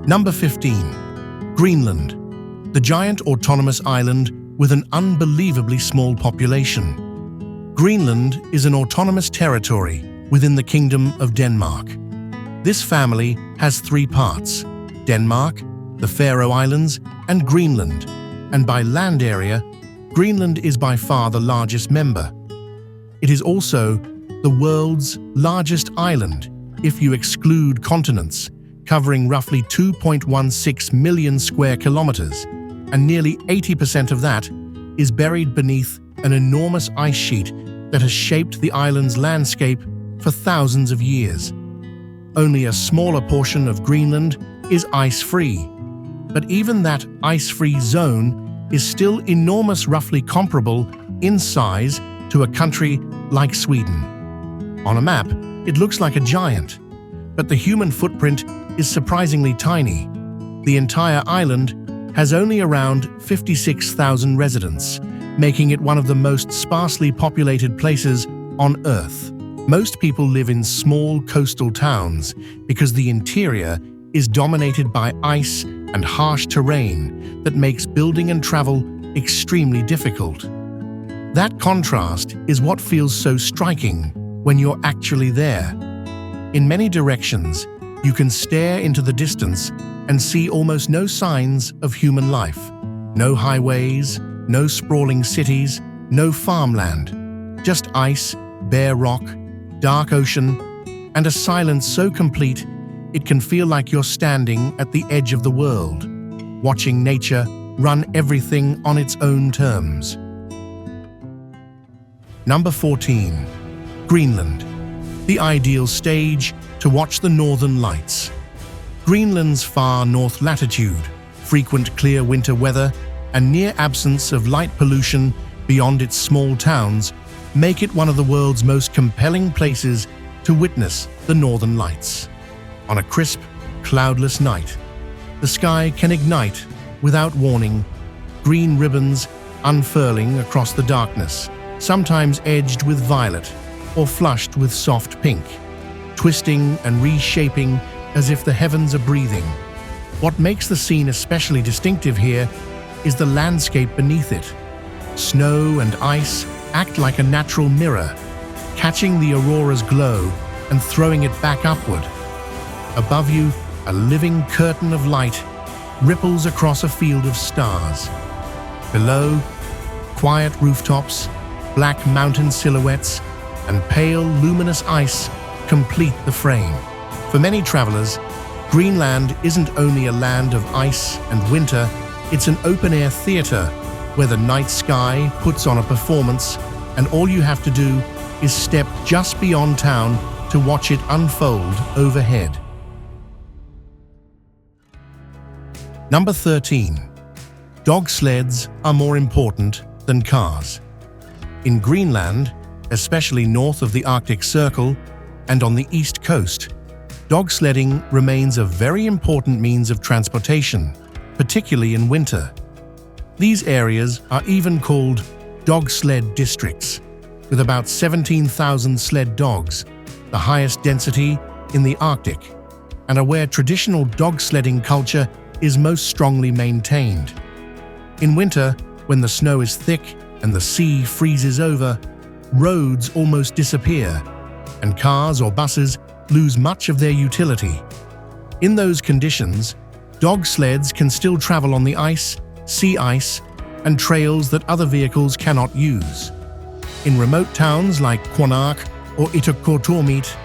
Number 15. Greenland, the giant autonomous island with an unbelievably small population. Greenland is an autonomous territory within the Kingdom of Denmark. This family has three parts: Denmark, the Faroe Islands, and Greenland. And by land area, Greenland is by far the largest member. It is also the world's largest island, if you exclude continents, covering roughly 2.16 million square kilometers, and nearly 80% of that is buried beneath an enormous ice sheet that has shaped the island's landscape for thousands of years. Only a smaller portion of Greenland is ice-free, but even that ice-free zone is still enormous, roughly comparable in size to a country like Sweden. On a map, it looks like a giant, but the human footprint is surprisingly tiny. The entire island has only around 56,000 residents, making it one of the most sparsely populated places on Earth. Most people live in small coastal towns because the interior is dominated by ice and harsh terrain that makes building and travel extremely difficult. That contrast is what feels so striking when you're actually there. In many directions, you can stare into the distance and see almost no signs of human life. No highways, no sprawling cities, no farmland. Just ice, bare rock, dark ocean, and a silence so complete it can feel like you're standing at the edge of the world, watching nature run everything on its own terms. Number 14. Greenland, the ideal stage to watch the northern lights. Greenland's far north latitude, frequent clear winter weather, and near absence of light pollution beyond its small towns make it one of the world's most compelling places to witness the northern lights. On a crisp, cloudless night, the sky can ignite without warning, green ribbons unfurling across the darkness, sometimes edged with violet or flushed with soft pink, twisting and reshaping as if the heavens are breathing. What makes the scene especially distinctive here is the landscape beneath it. Snow and ice act like a natural mirror, catching the aurora's glow and throwing it back upward. Above you, a living curtain of light ripples across a field of stars. Below, quiet rooftops, black mountain silhouettes, and pale, luminous ice complete the frame. For many travelers, Greenland isn't only a land of ice and winter, it's an open-air theater where the night sky puts on a performance, and all you have to do is step just beyond town to watch it unfold overhead. Number 13. Dog sleds are more important than cars. In Greenland, especially north of the Arctic Circle and on the east coast, dog sledding remains a very important means of transportation, particularly in winter. These areas are even called dog sled districts, with about 17,000 sled dogs, the highest density in the Arctic, and are where traditional dog sledding culture is most strongly maintained. In winter, when the snow is thick and the sea freezes over, roads almost disappear, and cars or buses lose much of their utility. In those conditions, dog sleds can still travel on the ice, sea ice, and trails that other vehicles cannot use. In remote towns like Nuuk or Itukkortoormiit,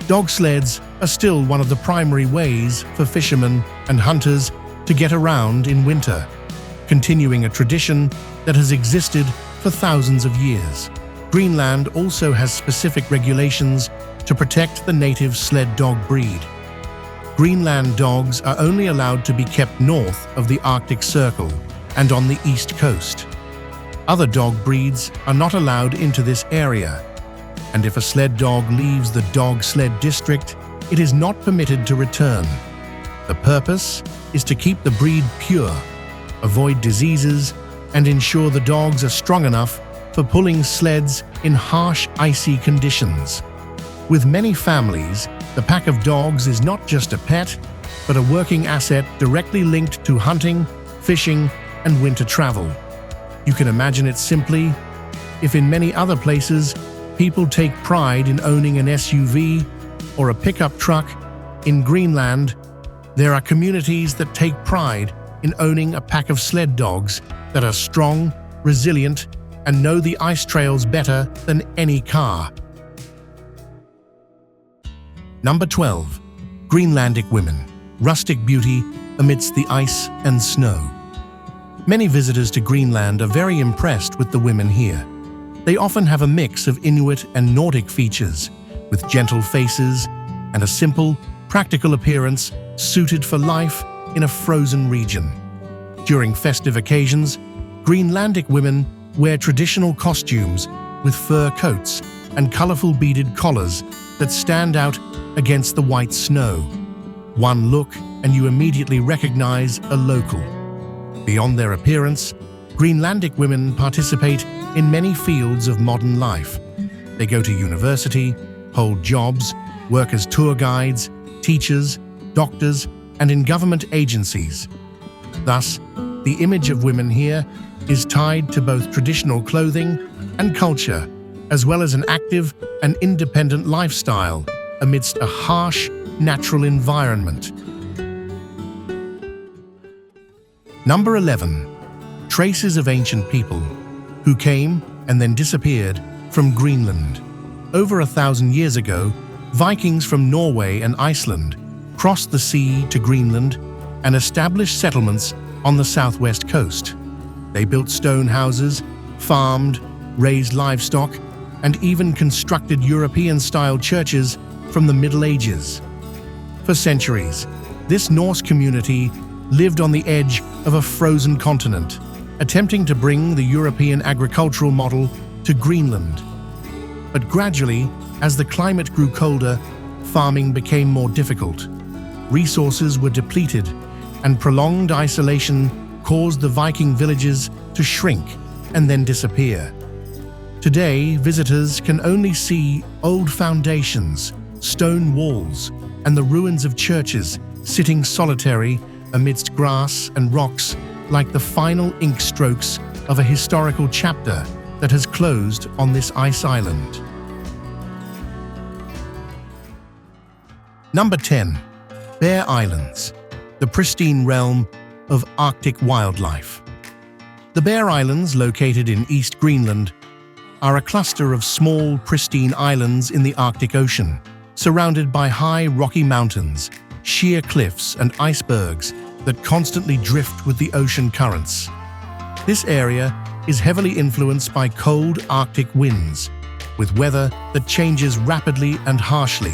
dog sleds are still one of the primary ways for fishermen and hunters to get around in winter, continuing a tradition that has existed for thousands of years. Greenland also has specific regulations to protect the native sled dog breed. Greenland dogs are only allowed to be kept north of the Arctic Circle and on the east coast. Other dog breeds are not allowed into this area, and if a sled dog leaves the dog sled district, it is not permitted to return. The purpose is to keep the breed pure, avoid diseases, and ensure the dogs are strong enough for pulling sleds in harsh, icy conditions. With many families, the pack of dogs is not just a pet, but a working asset directly linked to hunting, fishing, and winter travel. You can imagine it simply: if in many other places, people take pride in owning an SUV or a pickup truck, in Greenland, there are communities that take pride in owning a pack of sled dogs that are strong, resilient, and know the ice trails better than any car. Number 12. Greenlandic women. Rustic beauty amidst the ice and snow. Many visitors to Greenland are very impressed with the women here. They often have a mix of Inuit and Nordic features, with gentle faces and a simple, practical appearance suited for life in a frozen region. During festive occasions, Greenlandic women wear traditional costumes with fur coats and colorful beaded collars that stand out against the white snow. One look and you immediately recognize a local. Beyond their appearance, Greenlandic women participate in many fields of modern life. They go to university, hold jobs, work as tour guides, teachers, doctors, and in government agencies. Thus, the image of women here is tied to both traditional clothing and culture, as well as an active and independent lifestyle amidst a harsh, natural environment. Number 11. Traces of ancient people who came and then disappeared from Greenland. Over 1,000 years ago, Vikings from Norway and Iceland crossed the sea to Greenland and established settlements on the southwest coast. They built stone houses, farmed, raised livestock, and even constructed European-style churches from the Middle Ages. For centuries, this Norse community lived on the edge of a frozen continent, attempting to bring the European agricultural model to Greenland. But gradually, as the climate grew colder, farming became more difficult. Resources were depleted, and prolonged isolation caused the Viking villages to shrink and then disappear. Today, visitors can only see old foundations, stone walls, and the ruins of churches sitting solitary amidst grass and rocks, like the final ink strokes of a historical chapter that has closed on this ice island. Number 10. Bear Islands, the pristine realm of Arctic wildlife. The Bear Islands, located in East Greenland, are a cluster of small, pristine islands in the Arctic Ocean, surrounded by high rocky mountains, sheer cliffs, and icebergs that constantly drift with the ocean currents. This area is heavily influenced by cold Arctic winds, with weather that changes rapidly and harshly,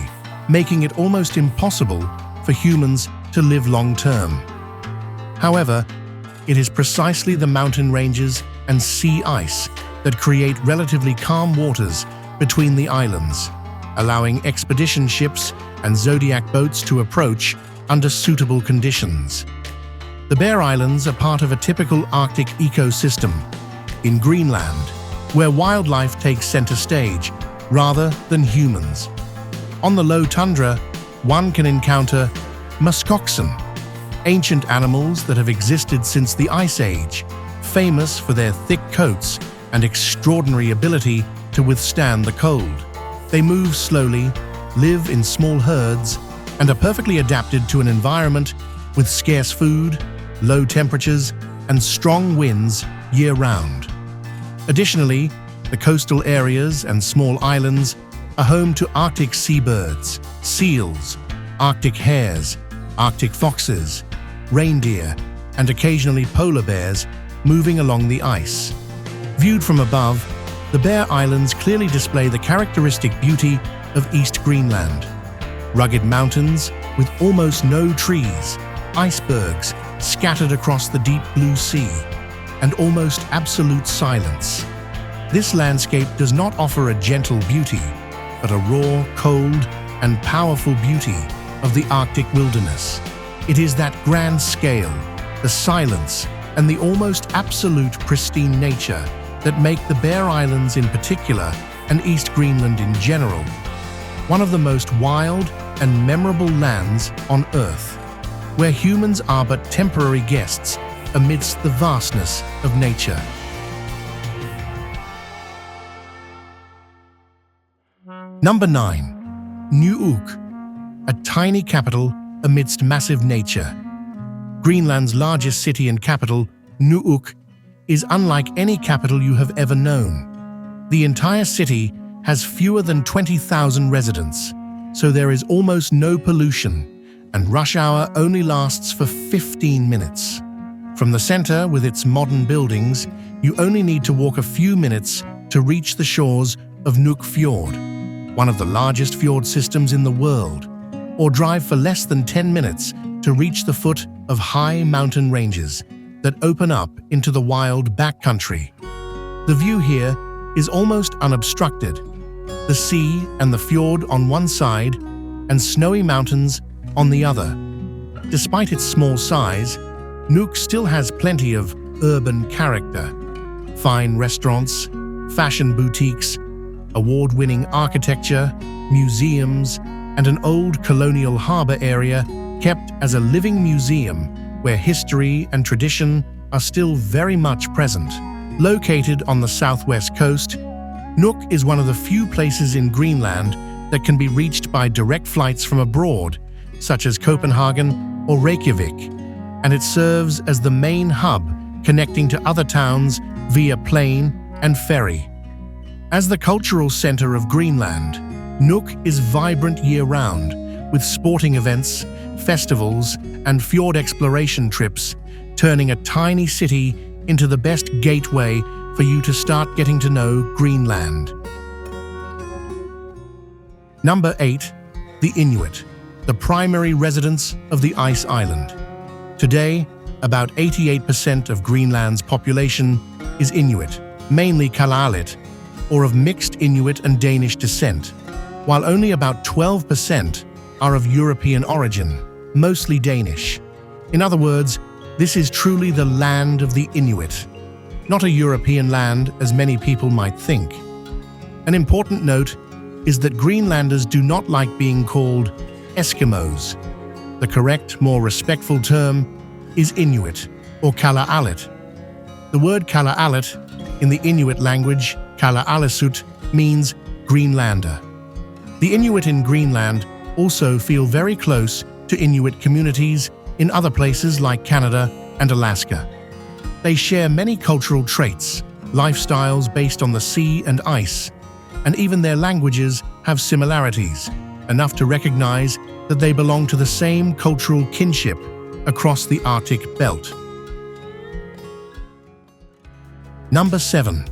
making it almost impossible for humans to live long-term. However, it is precisely the mountain ranges and sea ice that create relatively calm waters between the islands, allowing expedition ships and zodiac boats to approach under suitable conditions. The Bear Islands are part of a typical Arctic ecosystem in Greenland, where wildlife takes center stage rather than humans. On the low tundra, one can encounter muskoxen, ancient animals that have existed since the Ice Age, famous for their thick coats and extraordinary ability to withstand the cold. They move slowly, live in small herds, and are perfectly adapted to an environment with scarce food, low temperatures, and strong winds year-round. Additionally, the coastal areas and small islands are home to Arctic seabirds, seals, Arctic hares, Arctic foxes, reindeer, and occasionally polar bears moving along the ice. Viewed from above, the Bear Islands clearly display the characteristic beauty of East Greenland. Rugged mountains with almost no trees, icebergs scattered across the deep blue sea, and almost absolute silence. This landscape does not offer a gentle beauty, but a raw, cold, and powerful beauty of the Arctic wilderness. It is that grand scale, the silence, and the almost absolute pristine nature that make the Bear Islands in particular, and East Greenland in general, one of the most wild and memorable lands on Earth. where humans are but temporary guests amidst the vastness of nature. Number 9. Nuuk, a tiny capital amidst massive nature. Greenland's largest city and capital, Nuuk, is unlike any capital you have ever known. The entire city has fewer than 20,000 residents, so there is almost no pollution, and rush hour only lasts for 15 minutes. From the center, with its modern buildings, you only need to walk a few minutes to reach the shores of Nuuk Fjord, one of the largest fjord systems in the world, or drive for less than 10 minutes to reach the foot of high mountain ranges that open up into the wild backcountry. The view here is almost unobstructed, the sea and the fjord on one side and snowy mountains on the other. Despite its small size, Nuuk still has plenty of urban character. Fine restaurants, fashion boutiques, award-winning architecture, museums, and an old colonial harbor area kept as a living museum where history and tradition are still very much present. Located on the southwest coast, Nuuk is one of the few places in Greenland that can be reached by direct flights from abroad, such as Copenhagen or Reykjavik, and it serves as the main hub connecting to other towns via plane and ferry. As the cultural center of Greenland, Nuuk is vibrant year-round, with sporting events, festivals, and fjord exploration trips, turning a tiny city into the best gateway for you to start getting to know Greenland. Number 8. The Inuit, the primary residents of the ice island. Today, about 88% of Greenland's population is Inuit, mainly Kalaallit, or of mixed Inuit and Danish descent, while only about 12% are of European origin, mostly Danish. In other words, this is truly the land of the Inuit, not a European land as many people might think. An important note is that Greenlanders do not like being called Eskimos. The correct, more respectful term is Inuit or Kalaallit. The word Kalaallit in the Inuit language, Kalaallisut, means Greenlander. The Inuit in Greenland also feel very close to Inuit communities in other places like Canada and Alaska. They share many cultural traits, lifestyles based on the sea and ice, and even their languages have similarities, enough to recognize that they belong to the same cultural kinship across the Arctic belt. Number 7.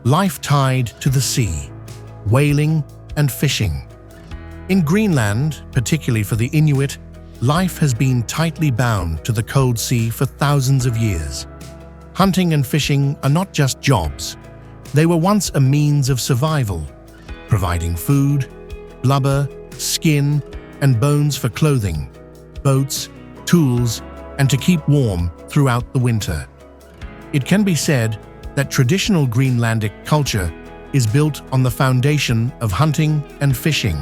Life tied to the sea, whaling and fishing. In Greenland, particularly for the Inuit, life has been tightly bound to the cold sea for thousands of years. Hunting and fishing are not just jobs. They were once a means of survival, providing food, blubber, skin, and bones for clothing, boats, tools, and to keep warm throughout the winter. It can be said that traditional Greenlandic culture is built on the foundation of hunting and fishing.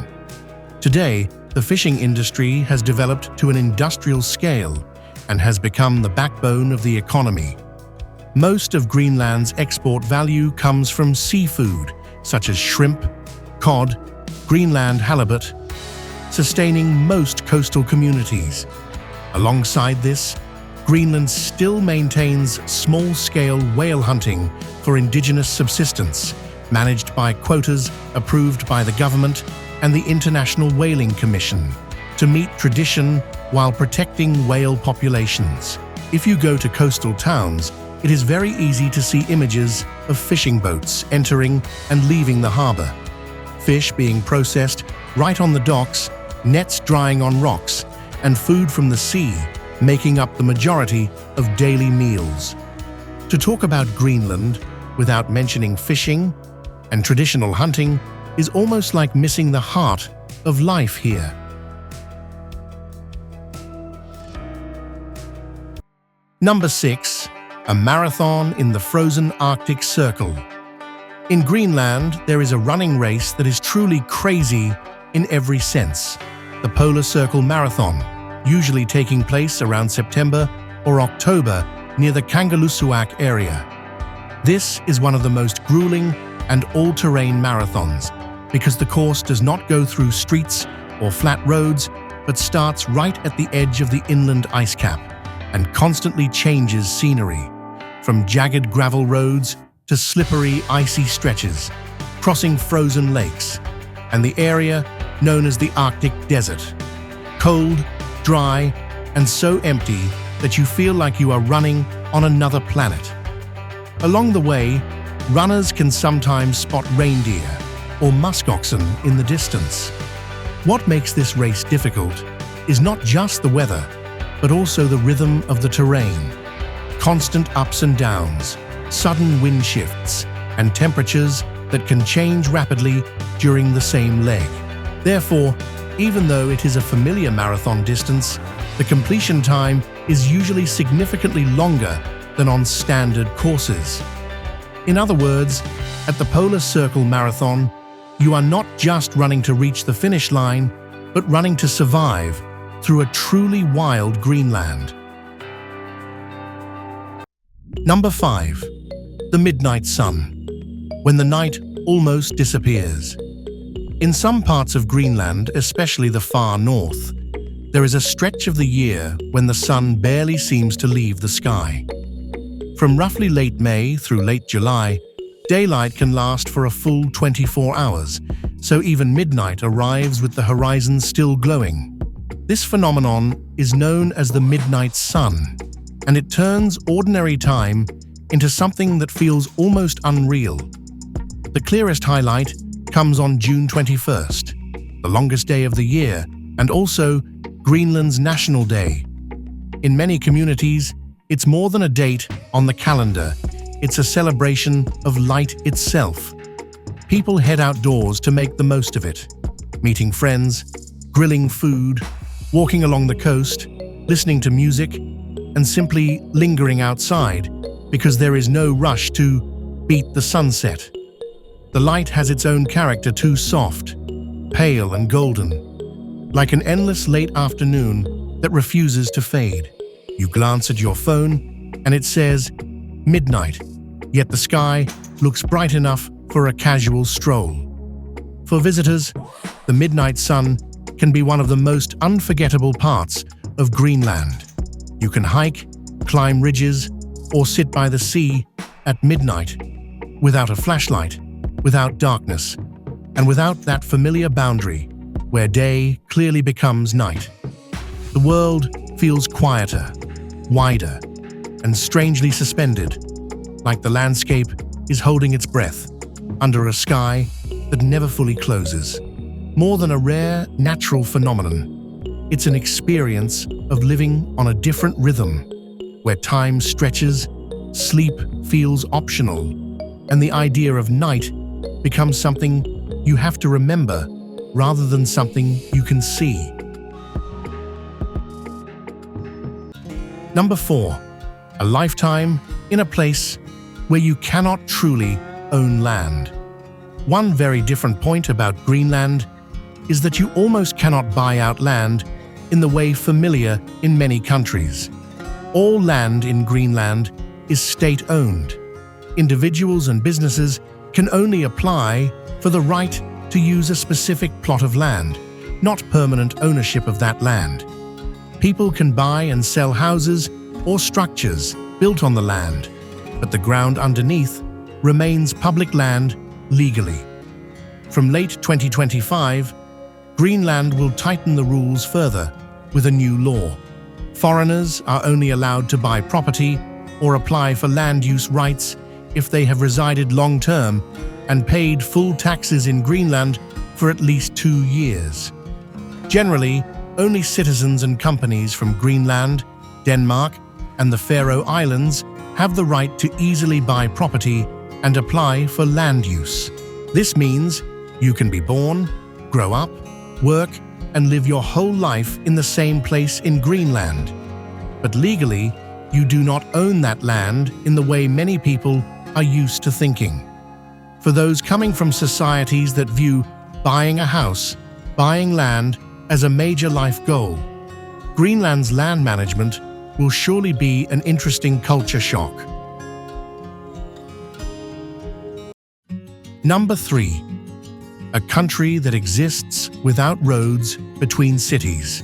Today, the fishing industry has developed to an industrial scale and has become the backbone of the economy. Most of Greenland's export value comes from seafood, such as shrimp, cod, Greenland halibut, sustaining most coastal communities. Alongside this, Greenland still maintains small-scale whale hunting for indigenous subsistence, managed by quotas approved by the government and the International Whaling Commission, to meet tradition while protecting whale populations. If you go to coastal towns, it is very easy to see images of fishing boats entering and leaving the harbor, fish being processed right on the docks, nets drying on rocks, and food from the sea making up the majority of daily meals. To talk about Greenland without mentioning fishing and traditional hunting is almost like missing the heart of life here. Number 6. A marathon in the frozen Arctic Circle. In Greenland, there is a running race that is truly crazy in every sense, the Polar Circle Marathon. usually taking place around September or October near the Kangerlussuaq area. This is one of the most grueling and all-terrain marathons because the course does not go through streets or flat roads, but starts right at the edge of the inland ice cap and constantly changes scenery, from jagged gravel roads to slippery, icy stretches, crossing frozen lakes, and the area known as the Arctic Desert. Cold, dry, and so empty that you feel like you are running on another planet. Along the way, runners can sometimes spot reindeer or muskoxen in the distance. What makes this race difficult is not just the weather, but also the rhythm of the terrain. Constant ups and downs, sudden wind shifts, and temperatures that can change rapidly during the same leg. Therefore, even though it is a familiar marathon distance, the completion time is usually significantly longer than on standard courses. In other words, at the Polar Circle Marathon, you are not just running to reach the finish line, but running to survive through a truly wild Greenland. Number 5. The midnight sun. When the night almost disappears. In some parts of Greenland, especially the far north, there is a stretch of the year when the sun barely seems to leave the sky. From roughly late May through late July, daylight can last for a full 24 hours, so even midnight arrives with the horizon still glowing. This phenomenon is known as the midnight sun, and it turns ordinary time into something that feels almost unreal. The clearest highlight comes on June 21st, the longest day of the year, and also Greenland's National Day. In many communities, it's more than a date on the calendar, it's a celebration of light itself. People head outdoors to make the most of it, meeting friends, grilling food, walking along the coast, listening to music, and simply lingering outside because there is no rush to beat the sunset. The light has its own character, too soft, pale and golden, like an endless late afternoon that refuses to fade. You glance at your phone and it says midnight, yet the sky looks bright enough for a casual stroll. For visitors, the midnight sun can be one of the most unforgettable parts of Greenland. You can hike, climb ridges, or sit by the sea at midnight without a flashlight, without darkness, and without that familiar boundary where day clearly becomes night. The world feels quieter, wider, and strangely suspended, like the landscape is holding its breath under a sky that never fully closes. More than a rare, natural phenomenon, it's an experience of living on a different rhythm, where time stretches, sleep feels optional, and the idea of night becomes something you have to remember rather than something you can see. Number 4. A lifetime in a place where you cannot truly own land. One very different point about Greenland is that you almost cannot buy out land in the way familiar in many countries. All land in Greenland is state-owned. Individuals and businesses can only apply for the right to use a specific plot of land, not permanent ownership of that land. People can buy and sell houses or structures built on the land, but the ground underneath remains public land legally. From late 2025, Greenland will tighten the rules further with a new law. Foreigners are only allowed to buy property or apply for land use rights if they have resided long-term and paid full taxes in Greenland for at least 2 years. Generally, only citizens and companies from Greenland, Denmark, and the Faroe Islands have the right to easily buy property and apply for land use. This means you can be born, grow up, work, and live your whole life in the same place in Greenland. But legally, you do not own that land in the way many people are used to thinking. For those coming from societies that view buying a house, buying land as a major life goal, Greenland's land management will surely be an interesting culture shock. Number 3. A country that exists without roads between cities.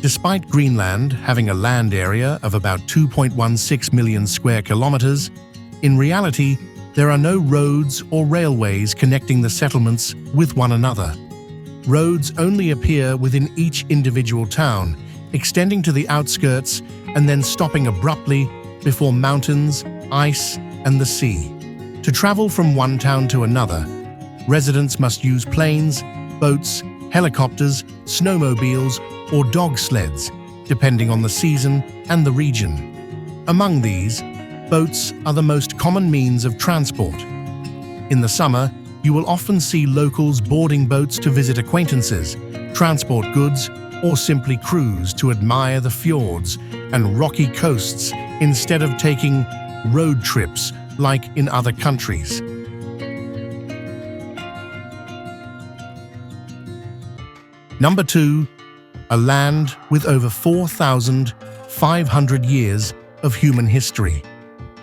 Despite Greenland having a land area of about 2.16 million square kilometers, in reality, there are no roads or railways connecting the settlements with one another. Roads only appear within each individual town, extending to the outskirts and then stopping abruptly before mountains, ice, and the sea. To travel from one town to another, residents must use planes, boats, helicopters, snowmobiles, or dog sleds, depending on the season and the region. Among these, boats are the most common means of transport. In the summer, you will often see locals boarding boats to visit acquaintances, transport goods, or simply cruise to admire the fjords and rocky coasts instead of taking road trips like in other countries. Number 2. A land with over 4,500 years of human history.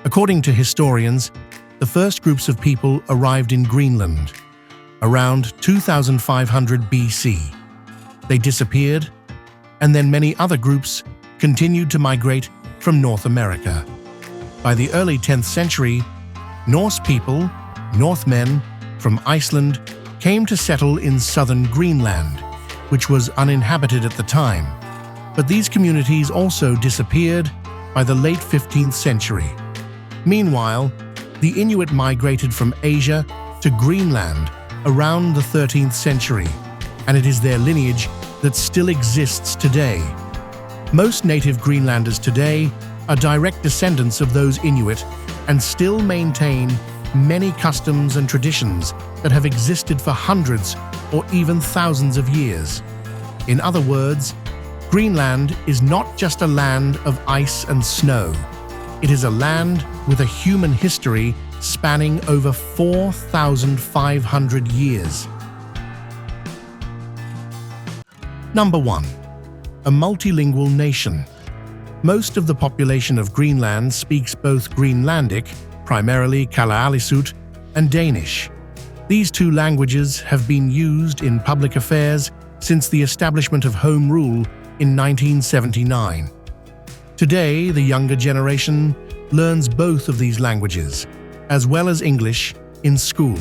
According to historians, the first groups of people arrived in Greenland around 2500 BC. They disappeared, and then many other groups continued to migrate from North America. By the early 10th century, Norse people, Northmen from Iceland, came to settle in southern Greenland, which was uninhabited at the time. But these communities also disappeared by the late 15th century. Meanwhile, the Inuit migrated from Asia to Greenland around the 13th century, and it is their lineage that still exists today. Most native Greenlanders today are direct descendants of those Inuit and still maintain many customs and traditions that have existed for hundreds or even thousands of years. In other words, Greenland is not just a land of ice and snow. It is a land with a human history spanning over 4,500 years. Number 1. A multilingual nation. Most of the population of Greenland speaks both Greenlandic, primarily Kalaallisut, and Danish. These two languages have been used in public affairs since the establishment of Home Rule in 1979. Today, the younger generation learns both of these languages, as well as English, in school.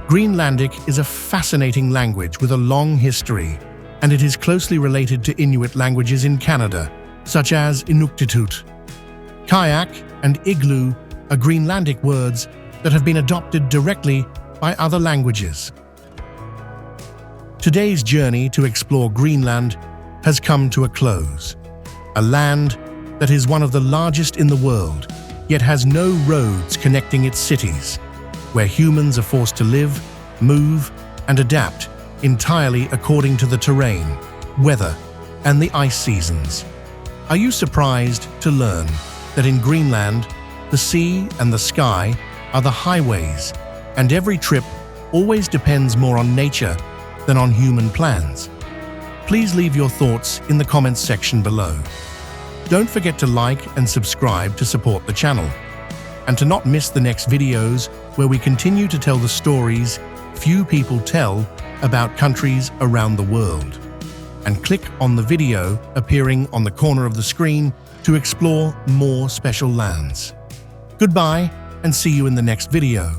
Greenlandic is a fascinating language with a long history, and it is closely related to Inuit languages in Canada, such as Inuktitut. Kayak and igloo are Greenlandic words that have been adopted directly by other languages. Today's journey to explore Greenland has come to a close. A land that is one of the largest in the world, yet has no roads connecting its cities, where humans are forced to live, move, and adapt entirely according to the terrain, weather, and the ice seasons. Are you surprised to learn that in Greenland, the sea and the sky are the highways, and every trip always depends more on nature than on human plans? Please leave your thoughts in the comments section below. Don't forget to like and subscribe to support the channel, and to not miss the next videos where we continue to tell the stories few people tell about countries around the world. And click on the video appearing on the corner of the screen to explore more special lands. Goodbye, and see you in the next video.